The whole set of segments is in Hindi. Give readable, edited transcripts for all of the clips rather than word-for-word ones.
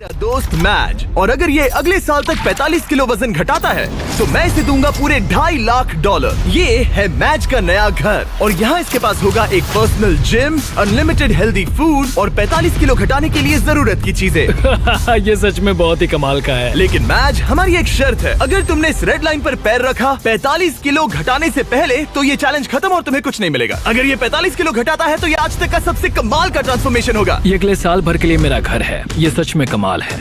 मेरा दोस्त मैज, और अगर ये अगले साल तक 45 किलो वजन घटाता है तो मैं इसे दूंगा पूरे $2.5 लाख। ये है मैज का नया घर और यहाँ इसके पास होगा एक personal gym, unlimited healthy food और 45 किलो घटाने के लिए जरूरत की चीजें। ये सच में बहुत ही कमाल का है। लेकिन मैज, हमारी एक शर्त है, अगर तुमने इस रेड लाइन पर पैर रखा 45 किलो घटाने से पहले तो ये चैलेंज खत्म और तुम्हें कुछ नहीं मिलेगा। अगर ये 45 किलो घटाता है तो ये आज तक का सबसे कमाल का ट्रांसफॉर्मेशन होगा। ये अगले साल भर के लिए मेरा घर है। ये सच में कमाल है।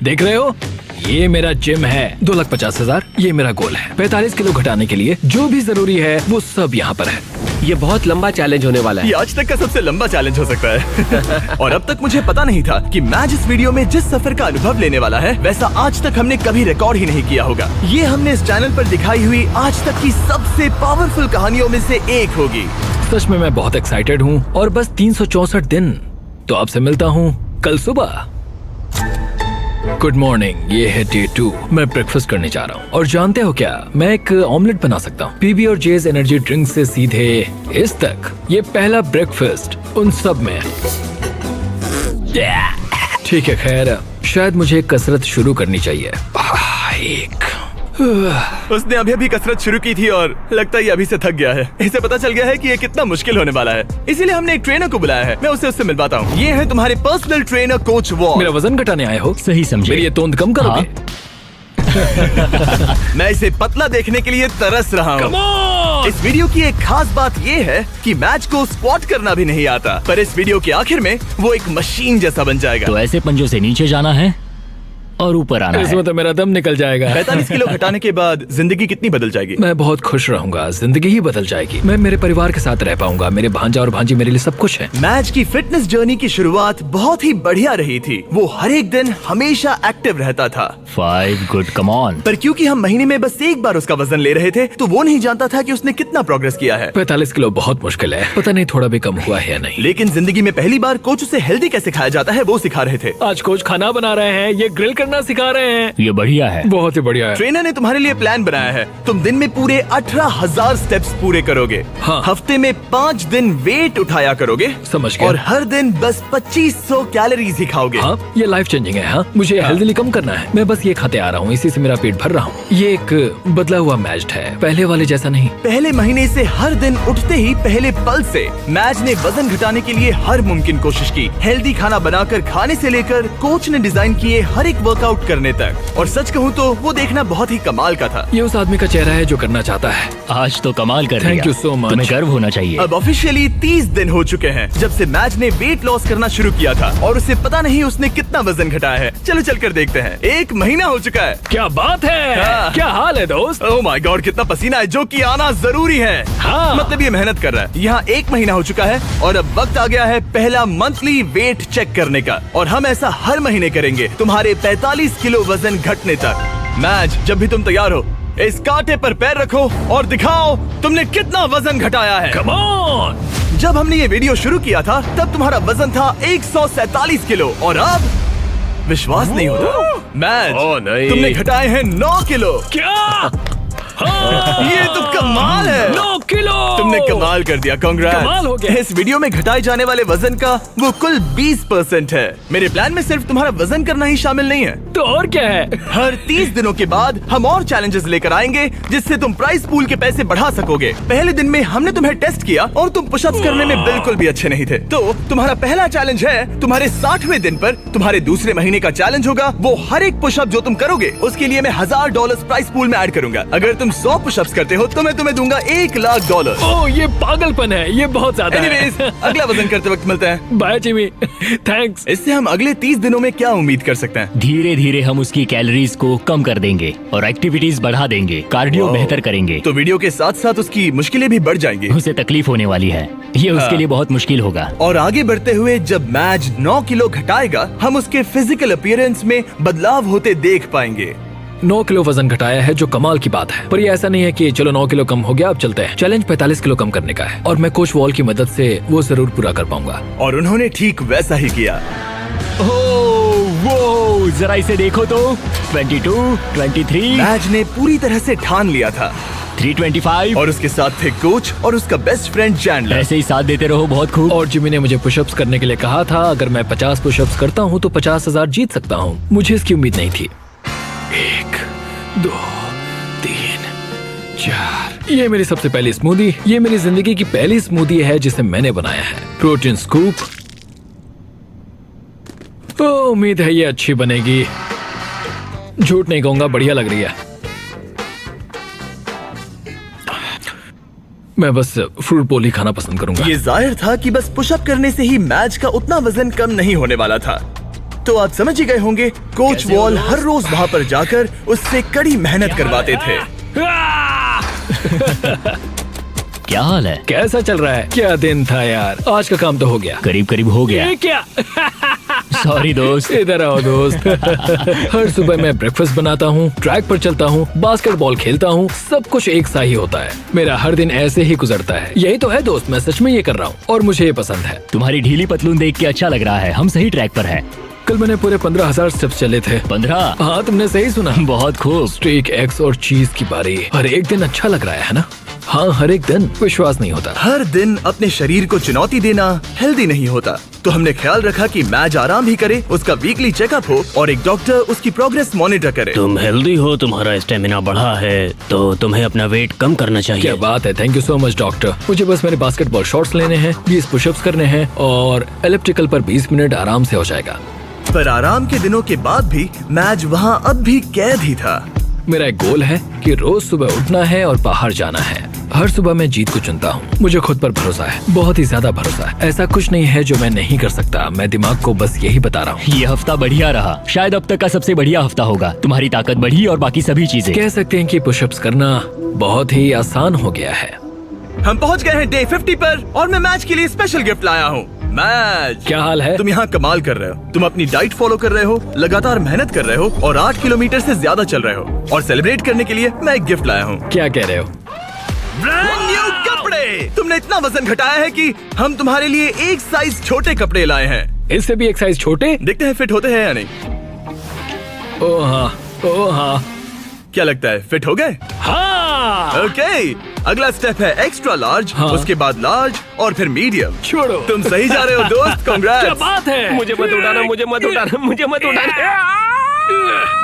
देख रहे हो, ये मेरा जिम है। 2,50,000 ये मेरा गोल है। 45 किलो घटाने के लिए जो भी जरूरी है वो सब यहाँ पर है। ये बहुत लंबा चैलेंज होने वाला है। ये आज तक का सबसे लंबा चैलेंज हो सकता है। और अब तक मुझे पता नहीं था कि मैज इस वीडियो में जिस सफर का अनुभव लेने वाला है वैसा आज तक हमने कभी रिकॉर्ड ही नहीं किया होगा। ये हमने इस चैनल पर दिखाई हुई आज तक की सबसे पावरफुल कहानियों में से एक होगी। सच में मैं बहुत एक्साइटेड हूँ और बस 364 दिन। तो आपसे मिलता हूँ कल सुबह। गुड मॉर्निंग, ये है डे 2। मैं ब्रेकफास्ट करने जा रहा हूँ और जानते हो क्या, मैं एक ऑमलेट बना सकता हूँ। पीबी और जेज एनर्जी ड्रिंक से सीधे इस तक। ये पहला ब्रेकफास्ट उन सब में। ठीक है, खैर शायद मुझे कसरत शुरू करनी चाहिए। उसने अभी कसरत शुरू की थी और लगता है ये अभी से थक गया है। इसे पता चल गया है कि ये कितना मुश्किल होने वाला है, इसीलिए हमने एक ट्रेनर को बुलाया है। मैं उससे मिलवाता हूँ। ये है तुम्हारे पर्सनल ट्रेनर कोच वॉल। मेरा वजन घटाने आए हो? सही समझे। मेरी ये तोंद कम करोगे? मैं इसे पतला देखने के लिए तरस रहा हूँ। इस वीडियो की एक खास बात ये है कि मैच को स्क्वाट करना भी नहीं आता, पर इस वीडियो के आखिर में वो एक मशीन जैसा बन जाएगा। तो ऐसे पंजों से नीचे जाना है और ऊपर आना है। इसमें तो मेरा दम निकल जाएगा। 45 किलो घटाने के बाद जिंदगी कितनी बदल जाएगी? मैं बहुत खुश रहूंगा। जिंदगी ही बदल जाएगी। मैं मेरे परिवार के साथ रह पाऊंगा। मेरे भांजा और भांजी मेरे लिए सब कुछ है। मैच की फिटनेस जर्नी की शुरुआत बहुत ही बढ़िया रही थी। वो हर एक दिन हमेशा एक्टिव रहता था। 5 गुड, कम ऑन। पर क्योंकि हम महीने में बस एक बार उसका वजन ले रहे थे तो वो नहीं जानता था कि उसने कितना प्रोग्रेस किया है। 45 किलो बहुत मुश्किल है। पता नहीं थोड़ा भी कम हुआ है या नहीं। लेकिन जिंदगी में पहली बार कोच उसे हेल्दी कैसे खाया जाता है वो सिखा रहे थे। आज कोच खाना बना रहे हैं, ये ग्रिल करना सिखा रहे हैं। ये बढ़िया है। बहुत ही बढ़िया है। ट्रेनर ने तुम्हारे लिए प्लान बनाया है। तुम दिन में पूरे 18,000 स्टेप्स पूरे करोगे। हाँ। हफ्ते में 5 दिन वेट उठाया करोगे। समझ गया। और हर दिन बस 2500 कैलोरीज ही खाओगे। हाँ, ये लाइफ चेंजिंग है। हाँ, मुझे हेल्दी कम करना है। मैं बस ये खाते आ रहा हूँ, इसी से मेरा पेट भर रहा हूँ। ये एक बदला हुआ मैच है, पहले वाले जैसा नहीं। पहले महीने से हर दिन उठते ही पहले पल से मैच ने वजन घटाने के लिए हर मुमकिन कोशिश की। हेल्दी खाना बनाकर खाने से लेकर कोच ने डिजाइन किए हर एक वर्कआउट करने तक। और सच कहूँ तो वो देखना बहुत ही कमाल का था। ये उस आदमी का चेहरा है जो करना चाहता है। आज तो कमाल कर Thank दिया। you so much। तुम्हें गर्व होना चाहिए। अब ऑफिशियली 30 दिन हो चुके हैं जब से मैच ने वेट लॉस करना शुरू किया था और उसे पता नहीं उसने कितना वजन घटाया है। चलो चलकर देखते हैं। 1 महीना हो चुका है। क्या बात है। हाँ। क्या हाल है दोस्त? ओह माय गॉड, कितना पसीना है, जो कि आना जरूरी है। हाँ। मतलब ये मेहनत कर रहा है। यहाँ 1 महीना हो चुका है और अब वक्त आ गया है पहला मंथली वेट चेक करने का। और हम ऐसा हर महीने करेंगे तुम्हारे 45 किलो वजन घटने तक। मैच, जब भी तुम तैयार हो इस कांटे पर पैर रखो और दिखाओ तुमने कितना वजन घटाया है। Come on! जब हमने ये वीडियो शुरू किया था तब तुम्हारा वजन था 147 किलो और अब विश्वास नहीं होता मैच, नहीं। तुमने घटाए हैं 9 किलो। क्या? ये तो कमाल है। 9 किलो। तुमने कमाल कर दिया, कांग्रेस। कमाल हो गया। इस वीडियो में घटाए जाने वाले वजन का वो कुल 20% है। मेरे प्लान में सिर्फ तुम्हारा वजन करना ही शामिल नहीं है। तो और क्या है? हर 30 दिनों के बाद हम और चैलेंजेस लेकर आएंगे जिससे तुम प्राइस पूल के पैसे बढ़ा सकोगे। पहले दिन में हमने तुम्हें टेस्ट किया और तुम पुशअप्स करने में बिल्कुल भी अच्छे नहीं थे। तो तुम्हारा पहला चैलेंज है तुम्हारे 60वें दिन पर। तुम्हारे दूसरे महीने का चैलेंज होगा वो हर एक पुशअप जो तुम करोगे उसके लिए मैं $1000 प्राइस पूल में ऐड करूंगा। अगर तुम 100 पुशअप्स करते हो तो मैं तुम्हें दूंगा $1 लाख। ओह, ये पागलपन है। ये बहुत ज्यादा है। एनीवेज, अगला वजन करते वक्त मिलते हैं। Bye Jimmy. थैंक्स। इससे हम अगले 30 दिनों में क्या उम्मीद कर सकते हैं? धीरे धीरे हम उसकी कैलोरीज को कम कर देंगे और एक्टिविटीज बढ़ा देंगे। कार्डियो बेहतर करेंगे। तो वीडियो के साथ साथ उसकी मुश्किलें भी बढ़ जाएंगी। उसे तकलीफ होने वाली है। ये उसके लिए बहुत मुश्किल होगा। और आगे बढ़ते हुए जब मैच 9 किलो घटाएगा हम उसके फिजिकल अपीयरेंस में बदलाव होते देख पाएंगे। 9 किलो वजन घटाया है जो कमाल की बात है। पर ये ऐसा नहीं है कि चलो 9 किलो कम हो गया अब चलते हैं। चैलेंज 45 किलो कम करने का है और मैं कोच वॉल की मदद से वो जरूर पूरा कर पाऊंगा। और उन्होंने ठीक वैसा ही किया। वो जरा इसे देखो तो। 22, 23। मैच ने पूरी तरह से ठान लिया था 325। और उसके साथ थे कोच और उसका बेस्ट फ्रेंड चैंडलर। ऐसे ही साथ देते रहो, बहुत खूब। और जिमी ने मुझे पुशअप्स करने के लिए कहा था, अगर मैं 50 पुशअप्स करता हूँ तो 50,000 जीत सकता हूँ। मुझे इसकी उम्मीद नहीं थी। 1 2 3 4। ये मेरी सबसे पहली स्मूदी। ये मेरी जिंदगी की पहली स्मूदी है जिसे मैंने बनाया है। Protein scoop. उम्मीद है ये अच्छी बनेगी। झूठ नहीं कहूंगा, बढ़िया लग रही है। मैं बस फ्रूट बोल ही खाना पसंद करूंगा। ये जाहिर था कि बस पुशअप करने से ही मैच का उतना वजन कम नहीं होने वाला था। तो आप समझ ही गए होंगे, कोच वॉल हर रोज वहाँ पर जाकर उससे कड़ी मेहनत करवाते थे। क्या हाल है? कैसा चल रहा है? क्या दिन था यार, आज का काम तो हो गया। करीब करीब हो गया। ये क्या? सॉरी दोस्त। इधर आओ दोस्त। हर सुबह मैं ब्रेकफास्ट बनाता हूँ, ट्रैक पर चलता हूँ, बास्केटबॉल खेलता हूँ, सब कुछ एक सा ही होता है। मेरा हर दिन ऐसे ही गुजरता है। यही तो है दोस्त, मैं सच में ये कर रहा हूँ और मुझे ये पसंद है। तुम्हारी ढीली पतलून देख के अच्छा लग रहा है। हम सही ट्रैक पर हैं। कल मैंने पूरे 15,000 स्टेप्स चले थे। 15? हाँ, तुमने सही सुना। बहुत खूब। स्टेक, एग्स और चीज की बारी। हर एक दिन अच्छा लग रहा है ना? हाँ, हर एक दिन। विश्वास नहीं होता। हर दिन अपने शरीर को चुनौती देना हेल्दी नहीं होता। तो हमने ख्याल रखा कि मैच आराम भी करे, उसका वीकली चेकअप हो और एक डॉक्टर उसकी प्रोग्रेस मॉनिटर करे। तुम हेल्दी हो, तुम्हारा स्टेमिना बढ़ा है, तो तुम्हें अपना वेट कम करना चाहिए। क्या बात है, thank you so much doctor. मुझे बस मेरे बास्केटबॉल शॉट्स लेने हैं, 20 पुशअप्स करने हैं और एलिप्टिकल पर 20 मिनट आराम से हो जाएगा। पर आराम के दिनों के बाद भी मैच वहाँ अब भी कैद ही था। मेरा एक गोल है कि रोज सुबह उठना है और बाहर जाना है। हर सुबह मैं जीत को चुनता हूँ। मुझे खुद पर भरोसा है, बहुत ही ज्यादा भरोसा है। ऐसा कुछ नहीं है जो मैं नहीं कर सकता। मैं दिमाग को बस यही बता रहा हूँ। ये हफ्ता बढ़िया रहा, शायद अब तक का सबसे बढ़िया हफ्ता होगा। तुम्हारी ताकत बढ़ी और बाकी सभी चीजें। कह सकते हैं कि पुशअप्स करना बहुत ही आसान हो गया है। हम पहुँच गए हैं डे 50 पर और मैं मैच के लिए स्पेशल गिफ्ट लाया हूँ। मैच, क्या हाल है? तुम यहाँ कमाल कर रहे हो। तुम अपनी डाइट फॉलो कर रहे हो, लगातार मेहनत कर रहे हो और 8 किलोमीटर से ज्यादा चल रहे हो। और सेलिब्रेट करने के लिए मैं एक गिफ्ट लाया हूँ। क्या कह रहे हो? ब्रांड न्यू कपड़े। तुमने इतना वजन घटाया है कि हम तुम्हारे लिए एक साइज छोटे कपड़े लाए हैं। इससे भी एक साइज छोटे? देखते हैं फिट होते हैं या नहीं। ओ हाँ, ओ हाँ। क्या लगता है, फिट हो गए? हाँ। ओके, अगला स्टेप है एक्स्ट्रा लार्ज, हाँ। उसके बाद लार्ज और फिर मीडियम। छोड़ो। तुम सही जा रहे हो दोस्त, क्या कांग्रेट्स। बात है? मुझे मत उठाना, मुझे मत उठाना, मुझे मत उठाना।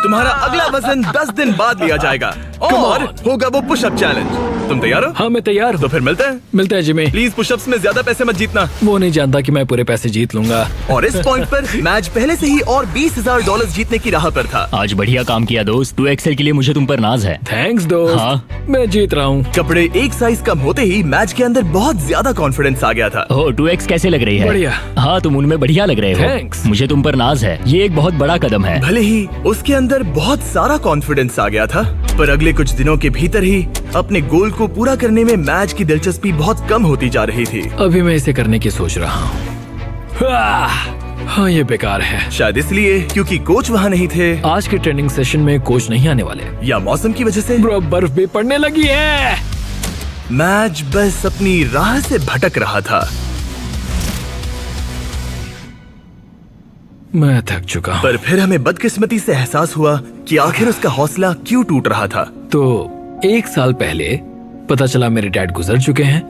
तुम्हारा अगला वजन 10 दिन बाद लिया जाएगा और on. होगा वो पुशअप चैलेंज। तुम तैयार हो? हाँ, मैं तैयार तो हूँ। फिर मिलते हैं। मिलते हैं जिमी। प्लीज पुशअप्स में ज्यादा पैसे मत जीतना। वो नहीं जानता कि मैं पूरे पैसे जीत लूंगा। और इस पॉइंट पर मैच पहले से ही और $20,000 जीतने की राह पर था। आज बढ़िया काम किया दोस्त। 2XL के लिए मुझे तुम पर नाज है। थैंक्स दोस्त। हाँ। मैं जीत रहा हूँ। कपड़े एक साइज कम होते ही मैच के अंदर बहुत ज्यादा कॉन्फिडेंस आ गया था। हो, 2X कैसे लग रही है? बढ़िया। हाँ, तुम उनमें बढ़िया लग रहे हो। Thanks। मुझे तुम पर नाज है। ये एक बहुत बड़ा कदम है। भले ही उसके अंदर बहुत सारा कॉन्फिडेंस आ गया था, पर अगले कुछ दिनों के भीतर ही अपने गोल को पूरा करने में मैच की दिलचस्पी बहुत कम होती जा रही थी। अभी मैं इसे करने की सोच रहा हूँ। हाँ, ये बेकार है। शायद इसलिए क्योंकि कोच वहाँ नहीं थे, आज के ट्रेनिंग सेशन में कोच नहीं आने वाले। या मौसम की वजह से। ब्रो, बर्फ भी पड़ने लगी है। मैच बस अपनी राह से भटक रहा था। मैं थक चुका हूँ। पर फिर हमें बदकिस्मती से एहसास हुआ कि आखिर उसका हौसला क्यों टूट रहा था। तो 1 साल पहले पता चला मेरे डैड गुजर चुके हैं।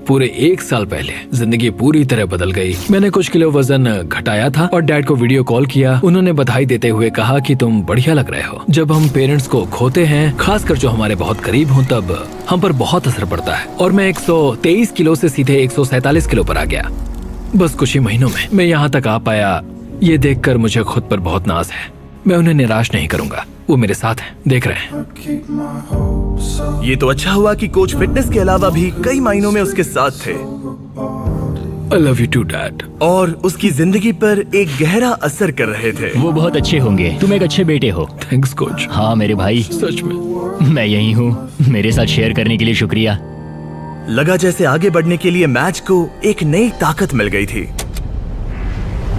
पूरे 1 साल पहले जिंदगी पूरी तरह बदल गई। मैंने कुछ किलो वजन घटाया था और डैड को वीडियो कॉल किया। उन्होंने बधाई देते हुए कहा कि तुम बढ़िया लग रहे हो। जब हम पेरेंट्स को खोते हैं, खासकर जो हमारे बहुत करीब हों, तब हम पर बहुत असर पड़ता है। और मैं 123 किलो से सीधे 147 किलो पर आ गया बस कुछ ही महीनों में। मैं यहाँ तक आ पाया, ये देखकर मुझे खुद पर बहुत नाज है। मैं उन्हें निराश नहीं करूंगा, वो मेरे साथ हैं, देख रहे हैं। ये तो अच्छा हुआ कि कोच फिटनेस के अलावा भी कई मायनों में उसके साथ थे I love you too, Dad। और उसकी जिंदगी पर एक गहरा असर कर रहे थे। वो बहुत अच्छे होंगे। तुम एक अच्छे बेटे हो। Thanks coach. हाँ मेरे भाई, सच में। मैं यही हूँ। मेरे साथ शेयर करने के लिए शुक्रिया। लगा जैसे आगे बढ़ने के लिए मैच को एक नई ताकत मिल गई थी।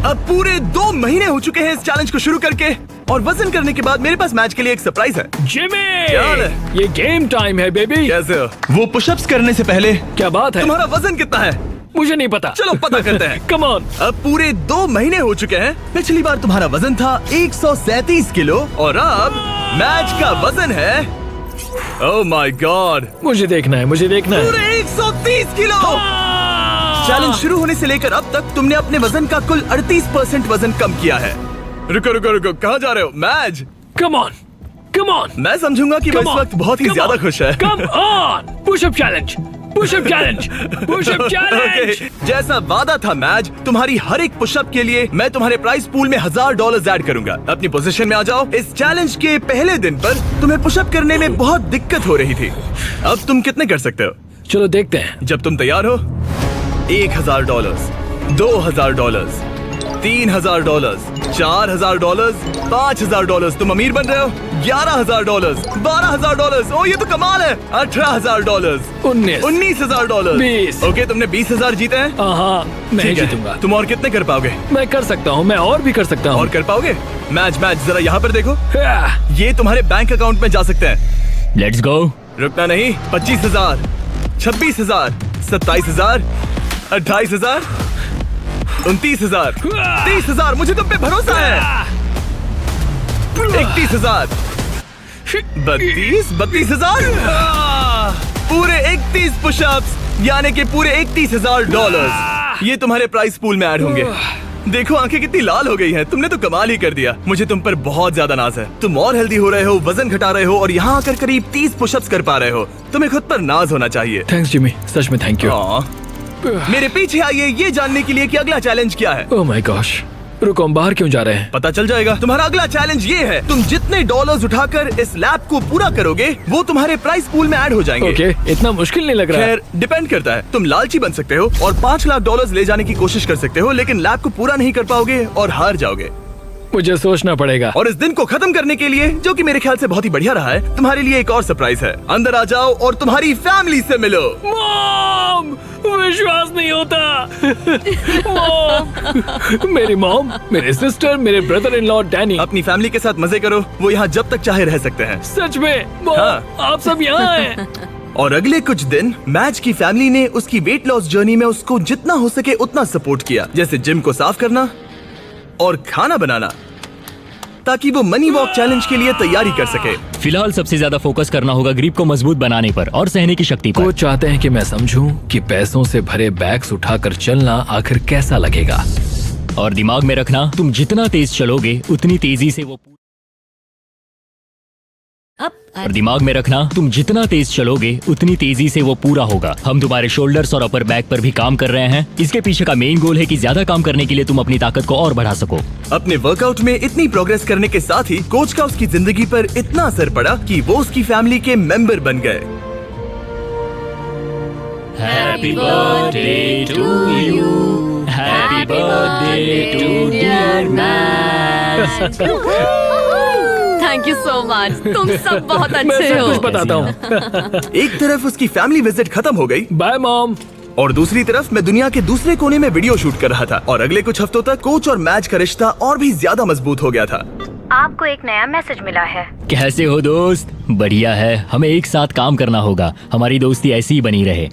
अब पूरे 2 महीने हो चुके हैं इस चैलेंज को शुरू करके, और वजन करने के बाद मेरे पास मैच के लिए एक सरप्राइज है। जिमी, क्या हाल है? ये गेम टाइम है बेबी। कैसे हो? वो पुशअप्स करने से पहले क्या बात है? तुम्हारा वजन कितना है? मुझे नहीं पता। चलो पता करते हैं। Come on. अब पूरे 2 महीने हो चुके हैं। पिछली बार तुम्हारा वजन था 137 किलो और अब मैच का वजन है ओह माय गॉड, मुझे देखना है, मुझे देखना है। पूरे 130 किलो। चैलेंज शुरू होने से लेकर अब तक तुमने अपने वजन का कुल 38% वजन कम किया है। रुको रुको रुको, कहाँ जा रहे हो? मैज, कम ऑन, कम ऑन। मैं समझूंगा कि वो इस वक्त बहुत ही ज्यादा खुश है। Come on, pushup challenge, pushup challenge, pushup challenge. Okay, जैसा वादा था मैज, तुम्हारी हर एक पुशअप के लिए मैं तुम्हारे प्राइस पूल में $1000 ऐड करूंगा। अपनी पोजीशन में आ जाओ। इस चैलेंज के पहले दिन पर तुम्हें पुशअप करने में बहुत दिक्कत हो रही थी। अब तुम कितने कर सकते हो? चलो देखते हैं। जब तुम तैयार हो, $1000, $2000, $3000, $4000, $5000। तुम अमीर बन रहे हो। $11000, $12000। ओ ये तो कमाल है। $18000, 19 $19000। ओके, तुमने 20000 जीते हैं। हाँ, मैं ठीक है। जीतूंगा। तुम और कितने कर पाओगे? मैं कर सकता हूँ, मैं और भी कर सकता हूँ। और कर पाओगे? मैच जरा यहाँ पर देखो। हाँ, ये तुम्हारे बैंक अकाउंट में जा सकते हैं। Let's go. रुकना नहीं। 25000, 26000, 27000, 28000, 29000, 30000। मुझे तुम पे भरोसा है। 31000, 32000। पूरे 31 पुशअप्स, यानी कि पूरे $31000 ये तुम्हारे प्राइस पूल में ऐड होंगे। देखो आंखें कितनी लाल हो गई हैं। तुमने तो कमाल ही कर दिया। मुझे तुम पर बहुत ज्यादा नाज है। तुम और हेल्दी हो रहे हो, वजन घटा रहे हो और यहाँ आकर करीब 30 पुशअप्स कर पा रहे हो। तुम्हें खुद पर नाज होना चाहिए। थैंक्स जिमी, सच में थैंक यू। मेरे पीछे आइए ये जानने के लिए कि अगला चैलेंज क्या है। ओह माय गॉश, रुको, हम बाहर क्यों जा रहे हैं? पता चल जाएगा। तुम्हारा अगला चैलेंज ये है, तुम जितने डॉलर्स उठाकर इस लैब को पूरा करोगे वो तुम्हारे प्राइस पूल में ऐड हो जाएंगे। ओके, इतना मुश्किल नहीं लग रहा है। खैर, डिपेंड करता है। तुम लालची बन सकते हो और $5 लाख ले जाने की कोशिश कर सकते हो, लेकिन लैब को पूरा नहीं कर पाओगे और हार जाओगे। मुझे सोचना पड़ेगा। और इस दिन को खत्म करने के लिए, जो कि मेरे ख्याल से बहुत ही बढ़िया रहा है, तुम्हारे लिए एक और सरप्राइज है। अंदर आ जाओ और तुम्हारी फैमिली से मिलो। मॉम, विश्वास नहीं होता। मॉम, मेरी मॉम, मेरे सिस्टर, मेरे ब्रदर इन लॉ डैनी। अपनी फैमिली के साथ मजे करो। वो यहाँ जब तक चाहे रह सकते हैं। सच में मॉम, हाँ। आप सब यहाँ हैं। और अगले कुछ दिन मैच की फैमिली ने उसकी वेट लॉस जर्नी में उसको जितना हो सके उतना सपोर्ट किया, जैसे जिम को साफ करना और खाना बनाना, ताकि वो मनी वॉक चैलेंज के लिए तैयारी कर सके। फिलहाल सबसे ज्यादा फोकस करना होगा ग्रिप को मजबूत बनाने पर और सहने की शक्ति पर। वो चाहते हैं कि मैं समझूं कि पैसों से भरे बैग्स उठाकर चलना आखिर कैसा लगेगा। और दिमाग में रखना, तुम जितना तेज चलोगे उतनी तेजी से वो और दिमाग में रखना, तुम जितना तेज चलोगे उतनी तेजी से वो पूरा होगा। हम तुम्हारे शोल्डर्स और अपर बैक पर भी काम कर रहे हैं। इसके पीछे का मेन गोल है कि ज्यादा काम करने के लिए तुम अपनी ताकत को और बढ़ा सको। अपने वर्कआउट में इतनी प्रोग्रेस करने के साथ ही कोच का उसकी जिंदगी पर इतना असर पड़ा कि वो उसकी फैमिली के मेंबर बन गए। Happy birthday to you, happy birthday to dear man. Thank you so much. तुम सब बहुत मैं अच्छे सब हो। कुछ बताता हूँ। एक तरफ उसकी फैमिली विजिट खत्म हो गई बाय मॉम। और दूसरी तरफ मैं दुनिया के दूसरे कोने में वीडियो शूट कर रहा था। और अगले कुछ हफ्तों तक कोच और मैच का रिश्ता और भी ज्यादा मजबूत हो गया था। आपको एक नया मैसेज मिला है। कैसे हो दोस्त? बढ़िया है। हमें एक साथ काम करना होगा। हमारी दोस्ती ऐसी ही बनी रहे।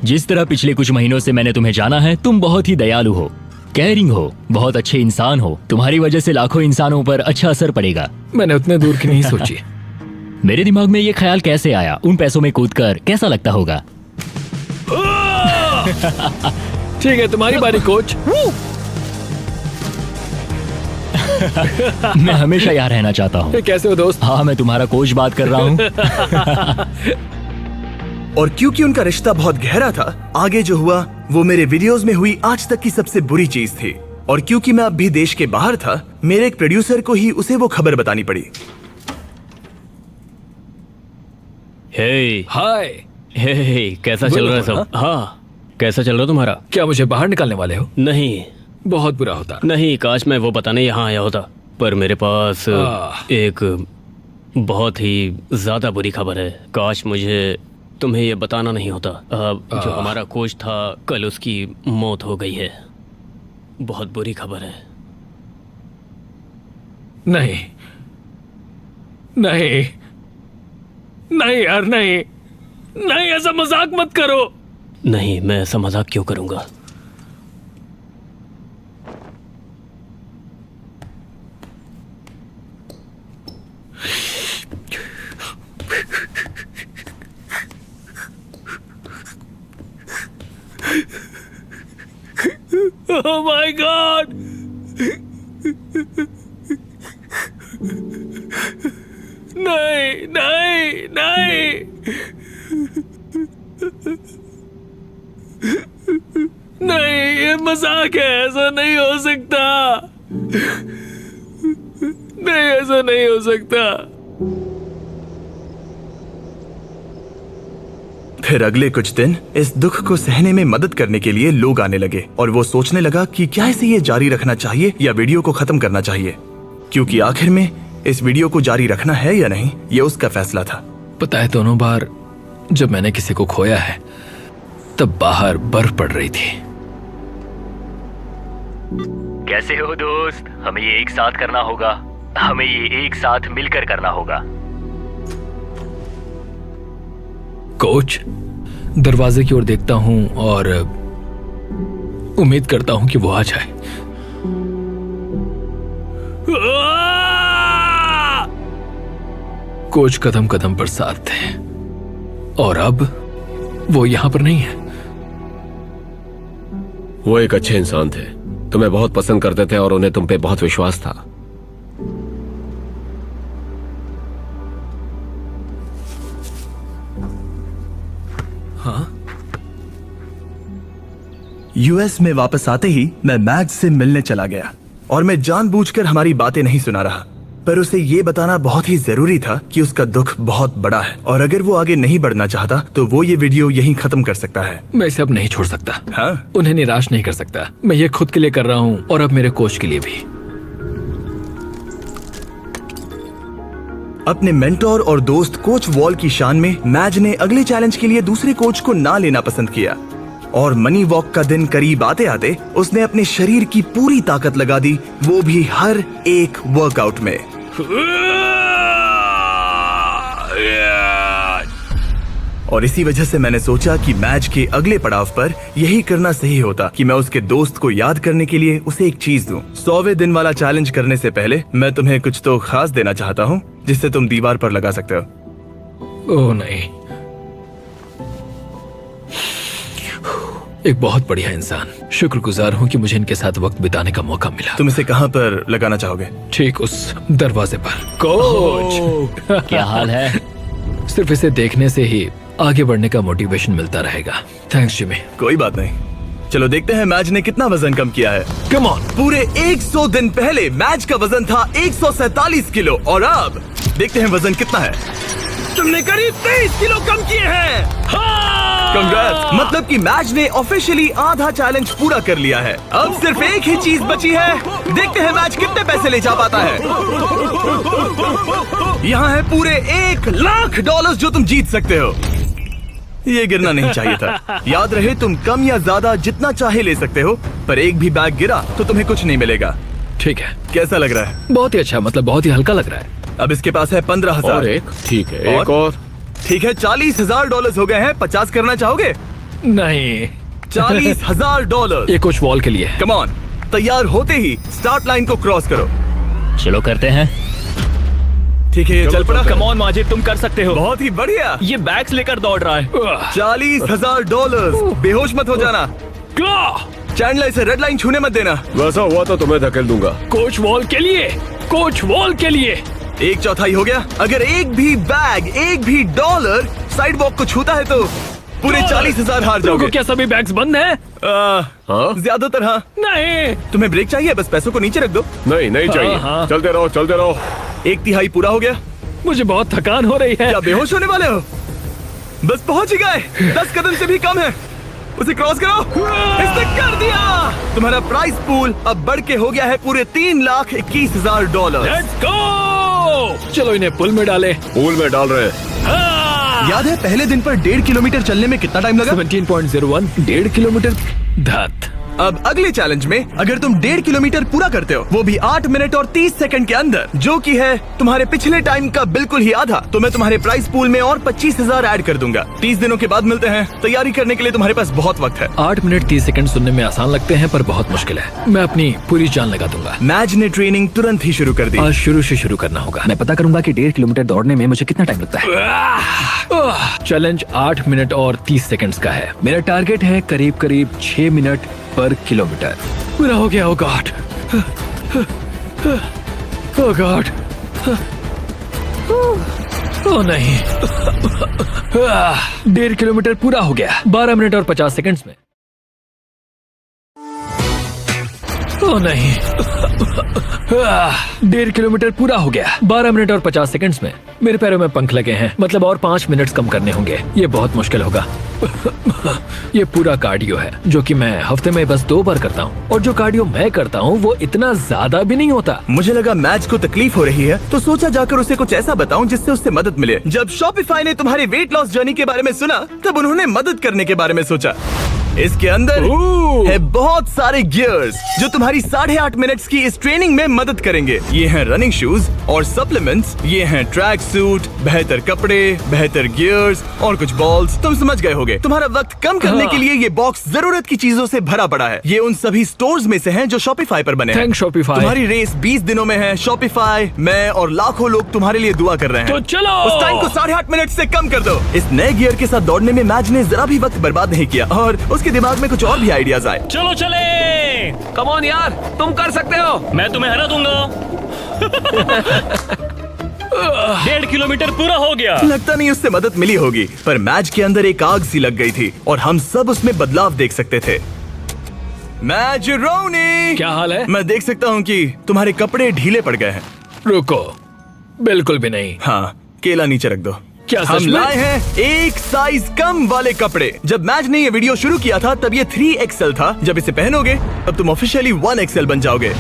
जिस तरह पिछले कुछ महीनों से मैंने तुम्हें जाना है, तुम बहुत ही दयालु हो, केयरिंग हो, बहुत अच्छे इंसान हो। तुम्हारी वजह से लाखों इंसानों पर अच्छा असर पड़ेगा। मैंने उतने दूर की नहीं सोची। मेरे दिमाग में ये ख्याल कैसे आया? उन पैसों में कूदकर कैसा लगता होगा? ठीक है, तुम्हारी बारी कोच। मैं हमेशा यहाँ रहना चाहता हूँ। कैसे हो दोस्त? हाँ, मैं तुम्हारा कोच बात कर रहा हूँ। और क्योंकि उनका रिश्ता बहुत गहरा था, आगे जो हुआ वो मेरे वीडियोस में हुई आज तक की सबसे बुरी चीज थी। और क्योंकि मैं अब भी देश के बाहर था, मेरे एक प्रोड्यूसर को ही उसे वो खबर बतानी पड़ी। हे हाय। हे, कैसा चल रहा है सब? हाँ, कैसा चल रहा है तुम्हारा? क्या मुझे बाहर निकालने वाले हो? नहीं बहुत बुरा होता। नहीं, काश मैं वो बताने यहाँ आया होता, पर मेरे पास एक बहुत ही ज्यादा बुरी खबर है। काश मुझे तुम्हें ये बताना नहीं होता। जो हमारा कोच था, कल उसकी मौत हो गई है। बहुत बुरी खबर है। नहीं नहीं नहीं यार, नहीं नहीं, ऐसा मजाक मत करो। नहीं, मैं ऐसा मजाक क्यों करूंगा? Oh my God! नहीं नहीं नहीं! नहीं, ये मजाक है, ऐसा नहीं हो सकता। नहीं, ऐसा नहीं हो सकता। फिर अगले कुछ दिन इस दुख को सहने में मदद करने के लिए लोग आने लगे और वो सोचने लगा कि क्या इसे ये जारी रखना चाहिए या वीडियो को खत्म करना चाहिए, क्योंकि आखिर में इस वीडियो को जारी रखना है या नहीं ये उसका फैसला था। पता है, दोनों बार जब मैंने किसी को खोया है तब बाहर बर्फ पड़ रही थी। कैसे हो दोस्त? हमें ये एक साथ करना होगा, हमें ये एक साथ मिलकर करना होगा। कोच, दरवाजे की ओर देखता हूं और उम्मीद करता हूं कि वो आ जाए। कोच कदम कदम पर साथ थे और अब वो यहां पर नहीं है। वो एक अच्छे इंसान थे, तुम्हें बहुत पसंद करते थे और उन्हें तुम पे बहुत विश्वास था। यूएस में वापस आते ही मैं मैक्स से मिलने चला गया और मैं जानबूझकर हमारी बातें नहीं सुना रहा, पर उसे ये बताना बहुत ही जरूरी था कि उसका दुख बहुत बड़ा है और अगर वो आगे नहीं बढ़ना चाहता तो वो ये वीडियो यहीं खत्म कर सकता है। मैं इसे अब नहीं छोड़ सकता। हाँ? उन्हें निराश नहीं कर सकता। मैं ये खुद के लिए कर रहा हूं और अब मेरे कोच के लिए भी। अपने मेंटोर और दोस्त कोच वॉल की शान में मैज ने अगले चैलेंज के लिए दूसरे कोच को ना लेना पसंद किया और मनी वॉक का दिन करीब आते आते उसने अपने शरीर की पूरी ताकत लगा दी, वो भी हर एक वर्कआउट में। और इसी वजह से मैंने सोचा कि मैच के अगले पड़ाव पर यही करना सही होता कि मैं उसके दोस्त को याद करने के लिए उसे एक चीज दूं। 100वें दिन वाला चैलेंज करने से पहले मैं तुम्हें कुछ तो खास देना चाहता हूं जिससे तुम दीवार पर लगा सकते हो। ओह नहीं, एक बहुत बढ़िया इंसान। शुक्रगुजार हूं कि मुझे इनके साथ वक्त बिताने का मौका मिला। तुम इसे कहां पर लगाना चाहोगे? ठीक उस दरवाजे पर। कोच, क्या हाल है? सिर्फ इसे देखने से ही आगे बढ़ने का मोटिवेशन मिलता रहेगा। Thanks Jimmy. कोई बात नहीं, चलो देखते हैं मैच ने कितना वजन कम किया है। Come on. पूरे 100 दिन पहले मैच का वजन था 147 किलो और अब देखते हैं वजन कितना है। तुमने करीब 23 किलो कम किए हैं। कंग्रेट्स, मतलब कि मैच ने ऑफिशियली आधा चैलेंज पूरा कर लिया है। अब सिर्फ एक ही चीज बची है, देखते हैं मैच कितने पैसे ले जा पाता है। यहाँ है पूरे $1,00,000 जो तुम जीत सकते हो। ये गिरना नहीं चाहिए था। याद रहे, तुम कम या ज्यादा जितना चाहे ले सकते हो, पर एक भी बैग गिरा तो तुम्हें कुछ नहीं मिलेगा। ठीक है, कैसा लग रहा है? बहुत ही अच्छा, मतलब बहुत ही हल्का लग रहा है। अब इसके पास है 15,000। और एक, ठीक है, एक और। ठीक है, $40,000 हो गए हैं। 50 करना चाहोगे? नहीं, $40,000। ये कुछ वॉल के लिए है। कम ऑन, तैयार होते ही स्टार्ट लाइन को क्रॉस करो। चलो करते हैं। ठीक है, ये चल पड़ा। कम ऑन माजिद, तुम कर सकते हो। बहुत ही बढ़िया। ये बैग्स लेकर दौड़ रहा है। $40,000। बेहोश मत हो जाना। चैंडलर, इसे रेड लाइन छूने मत देना। वैसा हुआ तो तुम्हें धकेल दूंगा। कोच वॉल के लिए, कोच वॉल के लिए। 1/4 हो गया। अगर एक भी बैग, एक भी डॉलर साइड वॉक को छूता है तो पूरे 40,000 हार जाओगे। क्या सभी बैग्स बंद हैं? हाँ? ज्यादातर हाँ। नहीं, तुम्हें ब्रेक चाहिए? बस पैसों को नीचे रख दो। नहीं, नहीं चाहिए। हाँ। चलते रहो, चलते रहो। 1/3 पूरा हो गया। मुझे बहुत थकान हो रही है। क्या बेहोश होने वाले हो? बस पहुंच ही गए। 10 कदम से भी कम है। उसे क्रॉस करो। इसने कर दिया। तुम्हारा प्राइस पूल अब बढ़ के हो गया है पूरे $3,21,000। Let's go. चलो इन्हें पुल में डाले। पूल में डाल रहे हैं। याद है पहले दिन पर 1.5 किलोमीटर चलने में कितना टाइम लगा? 17.01, 1.5 किलोमीटर। धत। अब अगले चैलेंज में अगर तुम 1.5 किलोमीटर पूरा करते हो, वो भी 8 मिनट और 30 सेकंड के अंदर, जो कि है तुम्हारे पिछले टाइम का बिल्कुल ही आधा, तो मैं तुम्हारे प्राइस पूल में और 25,000 ऐड कर दूंगा। 30 दिनों के बाद मिलते हैं। तैयारी करने के लिए तुम्हारे पास बहुत वक्त है। 8 मिनट 30 सेकंड सुनने में आसान लगते हैं पर बहुत मुश्किल है। मैं अपनी पूरी जान लगा दूंगा। मैच ने ट्रेनिंग तुरंत ही शुरू कर दी। आज शुरू से शुरू करना होगा। मैं पता करूंगा कि 1.5 किलोमीटर दौड़ने में मुझे कितना टाइम लगता है। चैलेंज 8 मिनट और 30 सेकंड्स का है। मेरा टारगेट है करीब 6 मिनट पर किलोमीटर। पूरा हो गया। ओ गॉड, ओ गॉड, ओ नहीं। 1.5 किलोमीटर पूरा हो गया 12 मिनट और 50 सेकंड्स में। ओ नहीं। 1.5 किलोमीटर पूरा हो गया 12 मिनट और 50 सेकंड्स में। मेरे पैरों में पंख लगे हैं, मतलब और 5 मिनट कम करने होंगे। ये बहुत मुश्किल होगा। ये पूरा कार्डियो है जो कि मैं हफ्ते में बस 2 बार करता हूँ, और जो कार्डियो मैं करता हूँ वो इतना ज्यादा भी नहीं होता। मुझे लगा मैच को तकलीफ हो रही है, तो सोचा जाकर उसे कुछ ऐसा बताऊं जिससे उससे मदद मिले। जब शॉपिफाई ने तुम्हारे वेट लॉस जर्नी के बारे में सुना, तब उन्होंने मदद करने के बारे में सोचा। इसके अंदर है बहुत सारे गियर्स जो तुम्हारी 8.5 मिनट्स की इस ट्रेनिंग में मदद करेंगे। ये हैं रनिंग शूज और सप्लीमेंट्स, ये हैं ट्रैक सूट, बेहतर कपड़े, बेहतर गियर्स और कुछ बॉल्स। तुम समझ गए होगे। तुम्हारा वक्त कम करने के लिए ये बॉक्स जरूरत की चीजों से भरा पड़ा है। ये उन सभी स्टोर्स में से हैं जो शॉपिफाई पर बने हैं। Thanks Shopify. तुम्हारी रेस 20 दिनों में है। शॉपिफाई, मैं और लाखों लोग तुम्हारे लिए दुआ कर रहे हैं। तो चलो उस टाइम को 8.5 मिनट से कम कर दो। इस नए गियर के साथ दौड़ने में मैच ने जरा भी वक्त बर्बाद नहीं किया और उसके दिमाग में कुछ और भी आइडियाज आए। चलो चले। कम ऑन यार, तुम कर सकते हो। मैं तुम्हें हरा दूंगा। 1.5 किलोमीटर पूरा हो गया। लगता नहीं उससे मदद मिली होगी, पर मैच के अंदर एक आग सी लग गई थी और हम सब उसमें बदलाव देख सकते थे। मैच रोनी, क्या हाल है? मैं देख सकता हूँ कि तुम्हारे कपड़े ढीले पड़ गए हैं। रुको, बिल्कुल भी नहीं। हाँ, केला नीचे रख दो। क्या सच हम में? लाए हैं एक साइज कम वाले कपड़े। जब मैच ने ये वीडियो शुरू किया था तब ये 3XL था। जब इसे पहनोगे तब तुम ऑफिशियली 1XL बन जाओगे।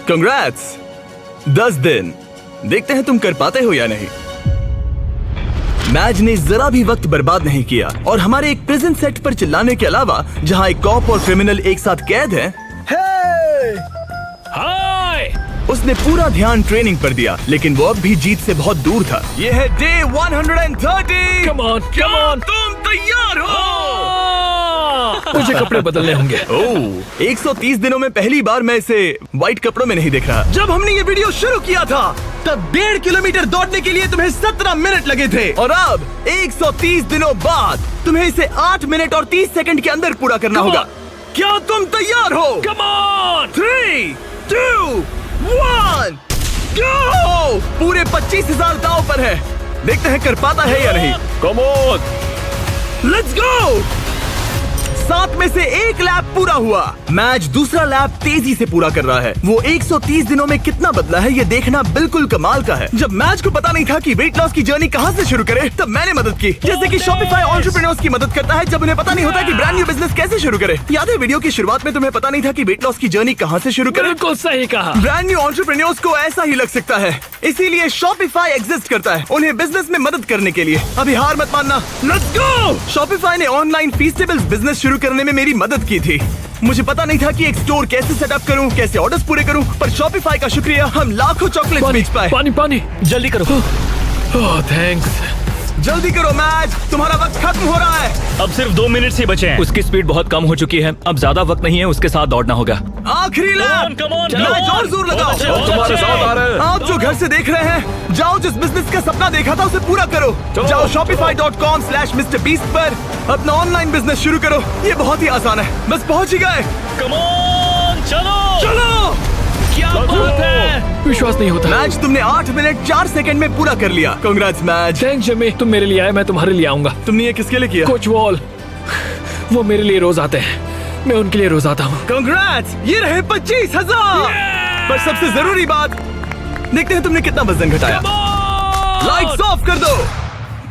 कंग्रेट्स। 10 दिन। देखते हैं तुम कर पाते हो या नहीं। मैच ने जरा भी वक्त बर्बाद नहीं किया और हमारे एक प्रिजन सेट पर चिल्लाने के अलावा, जहाँ एक कॉप और क्रिमिनल एक साथ कैद हैं, हाय! उसने पूरा ध्यान ट्रेनिंग पर दिया, लेकिन वो अब भी जीत से बहुत दूर था। ये है day 130। Come on, come on! तुम तैयार हो? मुझे कपड़े बदलने होंगे। ओह, 130 दिनों में पहली बार मैं इसे व्हाइट कपड़ों में नहीं देख रहा। जब हमने ये वीडियो शुरू किया था तब 1.5 किलोमीटर दौड़ने के लिए तुम्हें 17 मिनट लगे थे, और अब 130 दिनों बाद तुम्हें इसे 8 मिनट और 30 सेकंड के अंदर पूरा करना होगा। क्या तुम तैयार हो? Come on! 3, 2, 1, go! पूरे 25,000 दांव पर है। देखते हैं कर पाता है या नहीं। Come on. Let's go. 7 में से 1 लैप पूरा हुआ। मैच दूसरा लैप तेजी से पूरा कर रहा है। वो 130 दिनों में कितना बदला है ये देखना बिल्कुल कमाल का है। जब मैच को पता नहीं था कि वेट लॉस की जर्नी कहाँ से शुरू करे, तब मैंने मदद की। जैसे कि शॉपिफाई एंटरप्रेन्योर्स की मदद करता है जब उन्हें पता नहीं होता कि ब्रांड न्यू बिजनेस कैसे शुरू करे। याद है वीडियो की शुरुआत में तुम्हें पता नहीं था कि वेट लॉस की जर्नी कहाँ से शुरू करे? बिल्कुल सही कहा। ब्रांड न्यू एंटरप्रेन्योर्स को ऐसा ही लग सकता है, इसीलिए शॉपिफाई एग्जिस्ट करता है, उन्हें बिजनेस में मदद करने के लिए। अभी हार मत मानना। Let's go. शॉपिफाई ने ऑनलाइन फीस्टेबल्स बिजनेस शुरू करने में मेरी मदद की थी। मुझे पता नहीं था कि एक स्टोर कैसे सेटअप करूं, कैसे ऑर्डर्स पूरे करूं, पर शॉपिफाई का शुक्रिया हम लाखों चॉकलेट्स बेच पाए। पानी पानी, जल्दी करो। ओह थैंक्स। जल्दी करो मैच, तुम्हारा वक्त खत्म हो रहा है। अब सिर्फ 2 मिनट ही बचे हैं। उसकी स्पीड बहुत कम हो चुकी है, अब ज्यादा वक्त नहीं है, उसके साथ दौड़ना होगा। आखिरी लैप। come on, मैच और जोर लगाओ। तुम्हारे साथ आ रहे हैं। आप जो घर से देख रहे हैं, जाओ जिस बिजनेस का सपना देखा था उसे पूरा करो। जाओ shopify.com/MrBeast पर अपना ऑनलाइन बिजनेस शुरू करो। ये बहुत ही आसान है, बस पहुंच ही गए। Come on, चलो चलो। क्या बात है। विश्वास नहीं होता। मैच तुमने 8 मिनट 4 सेकंड में पूरा कर लिया। Congrats match. थैंक्स जिमी, तुम मेरे लिए आए, मैं तुम्हारे लिए आऊंगा। तुमने ये किसके लिए किया? कोच वॉल, वो मेरे लिए रोज आते हैं, मैं उनके लिए रोज आता हूँ। कांग्रेट्स, ये रहे 25,000। पर सबसे जरूरी बात, देखते हैं तुमने कितना वजन घटाया। लाइट्स ऑफ कर दो।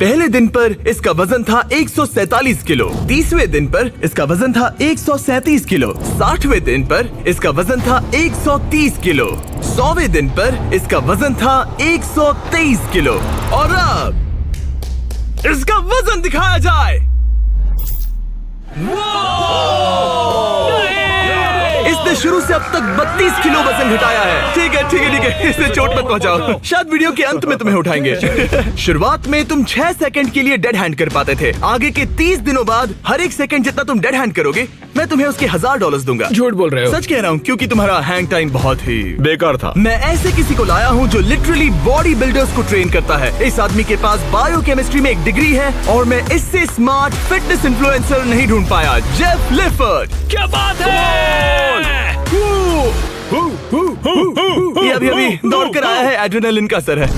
पहले दिन पर इसका वजन था 147 किलो, 30वें दिन पर इसका वजन था 137 किलो, 60वें दिन पर इसका वजन था 130 किलो, 100वें दिन पर इसका वजन था 123 किलो, और अब इसका वजन दिखाया जाए। इस इसने शुरू से अब तक 32 किलो वजन घटाया है। ठीक है ठीक है ठीक है, इससे चोट मत पहुंचाओ, शायद वीडियो के अंत में तुम्हें उठाएंगे। शुरुआत में तुम 6 सेकंड के लिए डेड हैंड कर पाते थे। आगे के 30 दिनों बाद हर एक सेकंड जितना तुम डेड हैंड करोगे मैं तुम्हें उसके $1000 दूंगा। झूठ बोल रहे हो। सच कह रहा हूँ, क्योंकि तुम्हारा हैंग टाइम बहुत ही बेकार था। मैं ऐसे किसी को लाया हूँ जो लिटरली बॉडी बिल्डर्स को ट्रेन करता है। इस आदमी के पास बायोकेमिस्ट्री में एक डिग्री है और मैं इससे स्मार्ट फिटनेस इन्फ्लुएंसर नहीं ढूंढ पाया। जेफ लिफर्ड। क्या बात है? ये अभी दौड़ कर आया है, एड्रेनालिन का असर है।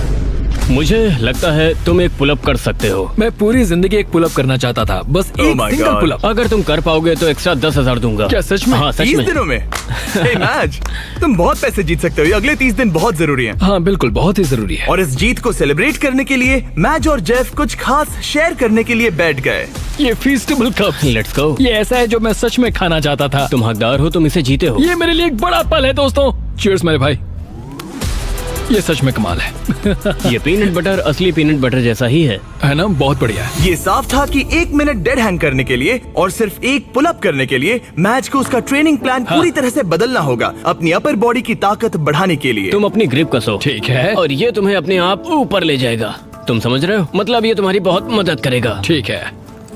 मुझे लगता है तुम एक पुलअप कर सकते हो। मैं पूरी जिंदगी एक पुलअप करना चाहता था, बस Oh एक my सिंगल God. पुलअप। अगर तुम कर पाओगे तो एक्स्ट्रा 10,000 दूंगा। क्या सच में? हाँ सच 30 में। दिनों में hey, मैच तुम बहुत पैसे जीत सकते हो। ये अगले 30 दिन बहुत जरूरी हैं। हाँ बिल्कुल, बहुत ही जरूरी है। और इस जीत को सेलिब्रेट करने के लिए मैच और जेफ कुछ खास शेयर करने के लिए बैठ गए। ये फीस्टेबल कप, लेट्स गो। ये ऐसा है जो मैं सच में खाना चाहता था। तुम हकदार हो, तुम इसे जीते हो। ये मेरे लिए एक बड़ा पल है दोस्तों। चीयर्स मेरे भाई, ये सच में कमाल है। ये पीनट बटर असली पीनट बटर जैसा ही है ना? बहुत बढ़िया है। ये साफ था कि 1 मिनट डेड हैंग करने के लिए और सिर्फ एक पुल अप करने के लिए मैच को उसका ट्रेनिंग प्लान पूरी तरह से बदलना होगा, अपनी अपर बॉडी की ताकत बढ़ाने के लिए। तुम अपनी ग्रिप कसो। ठीक है। और ये तुम्हें अपने आप ऊपर ले जाएगा। तुम समझ रहे हो? मतलब ये तुम्हारी बहुत मदद करेगा। ठीक है।